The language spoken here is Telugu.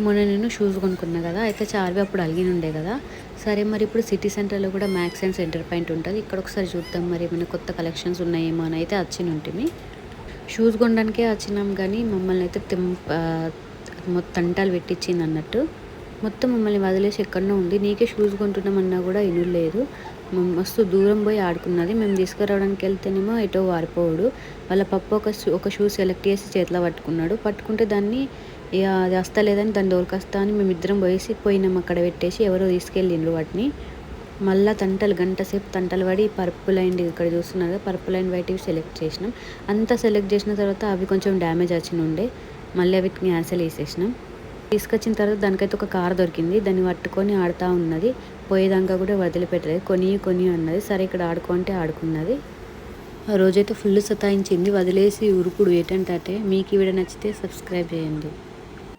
మొన్న నేను షూస్ కొనుక్కున్నా కదా, అయితే చార్వి అప్పుడు అలిగినుండే కదా. సరే మరి ఇప్పుడు సిటీ సెంటర్లో కూడా మ్యాక్స్ అండ్ సెంటర్ పాయింట్ ఉంటుంది, ఇక్కడ ఒకసారి చూద్దాం మరి ఏమైనా కొత్త కలెక్షన్స్ ఉన్నాయేమో అని అయితే వచ్చినుంటిమి. షూస్ కొనడానికే వచ్చినాం కానీ మమ్మల్ని అయితే మొత్తం తంటాలు పెట్టించింది అన్నట్టు. మొత్తం మమ్మల్ని వదిలేసి ఎక్కడో ఉంది. నీకే షూస్ కొంటున్నామన్నా కూడా ఇనులేదు. మస్తు దూరం పోయి ఆడుకున్నది. మేము తీసుకురావడానికి వెళ్తేనేమో ఎటో వారిపోడు. వాళ్ళ పప్పు ఒక షూ సెలెక్ట్ చేసి చేతిలో పట్టుకుంటే దాన్ని ఇక అది వస్తలేదని దాన్ని దొరకస్తా అని మేమిద్దరం పోయినాం. అక్కడ పెట్టేసి ఎవరో తీసుకెళ్ళిండ్రు వాటిని. మళ్ళీ గంట సేపు తంటలు పడి పర్పుల్ అండ్ ఇక్కడ చూస్తున్నారు కదా, పర్పుల్ అండ్ వైట్ సెలెక్ట్ చేసినాం. అంతా సెలెక్ట్ చేసిన తర్వాత అవి కొంచెం డ్యామేజ్ ఉండే, మళ్ళీ అవి క్యాన్సిల్ వేసేసినాం. తీసుకొచ్చిన తర్వాత దానికైతే ఒక కార్ దొరికింది. దాన్ని పట్టుకొని ఆడుతూ ఉన్నది. పోయేదాకా కూడా వదిలిపెట్టలేదు. కొని అన్నది. సరే ఇక్కడ ఆడుకుంటే ఆడుకున్నది. ఆ రోజైతే ఫుల్ సతాయించింది. వదిలేసి ఉరుకుడు ఏటంటే. మీకు ఈ వీడియో నచ్చితే సబ్స్క్రైబ్ చేయండి.